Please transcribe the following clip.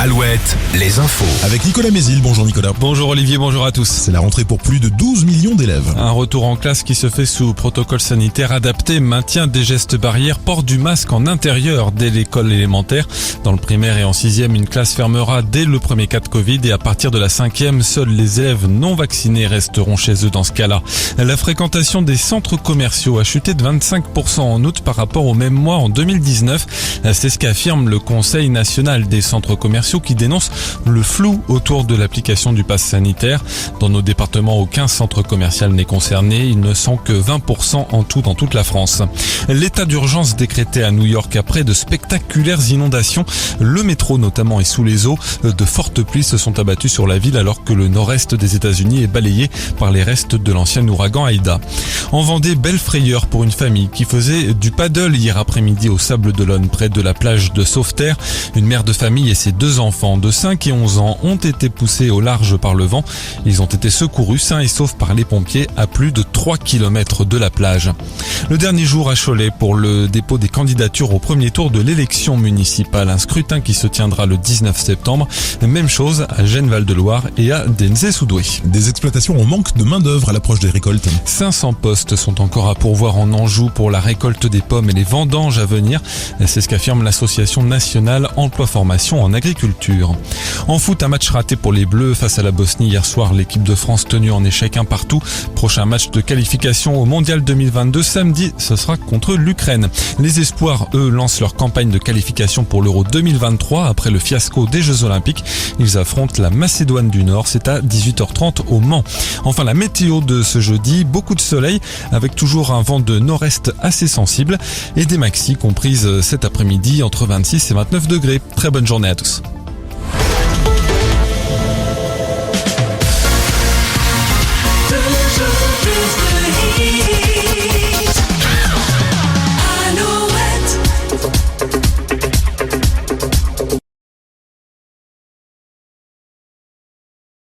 Alouette, les infos. Avec Nicolas Mézil. Bonjour Nicolas. Bonjour Olivier, bonjour à tous. C'est la rentrée pour plus de 12 millions d'élèves. Un retour en classe qui se fait sous protocole sanitaire adapté, maintien des gestes barrières, port du masque en intérieur dès l'école élémentaire. Dans le primaire et en 6e, une classe fermera dès le premier cas de Covid et à partir de la 5e, seuls les élèves non vaccinés resteront chez eux dans ce cas-là. La fréquentation des centres commerciaux a chuté de 25% en août par rapport au même mois en 2019. C'est ce qu'affirme le Conseil national des centres commerciaux qui dénonce le flou autour de l'application du pass sanitaire. Dans nos départements, aucun centre commercial n'est concerné. Ils ne sont que 20% en tout dans toute la France. L'état d'urgence décrété à New York après de spectaculaires inondations. Le métro notamment est sous les eaux. De fortes pluies se sont abattues sur la ville alors que le nord-est des États-Unis est balayé par les restes de l'ancien ouragan Aïda. En Vendée, belle frayeur pour une famille qui faisait du paddle hier après-midi au Sable d'Olonne près de la plage de Sauveterre. Une mère de famille et ses deux enfants de 5 et 11 ans ont été poussés au large par le vent. Ils ont été secourus sains et saufs par les pompiers à plus de 3 km de la plage. Le dernier jour à Cholet pour le dépôt des candidatures au premier tour de l'élection municipale. Un scrutin qui se tiendra le 19 septembre. Même chose à Gênes-Val-de-Loire et à Denzé-Soudoué. Des exploitations en manque de main d'œuvre à l'approche des récoltes. 500 postes sont encore à pourvoir en Anjou pour la récolte des pommes et les vendanges à venir. C'est ce qu'affirme l'association nationale Emploi-Formation en agriculture. En foot, un match raté pour les Bleus face à la Bosnie hier soir. L'équipe de France tenue en échec un partout. Prochain match de qualification au Mondial 2022 samedi, ce sera contre l'Ukraine. Les Espoirs, eux, lancent leur campagne de qualification pour l'Euro 2023 après le fiasco des Jeux Olympiques. Ils affrontent la Macédoine du Nord. C'est à 18h30 au Mans. Enfin, la météo de ce jeudi, beaucoup de soleil avec toujours un vent de nord-est assez sensible et des maxis comprises cet après-midi entre 26 et 29 degrés. Très bonne journée à tous.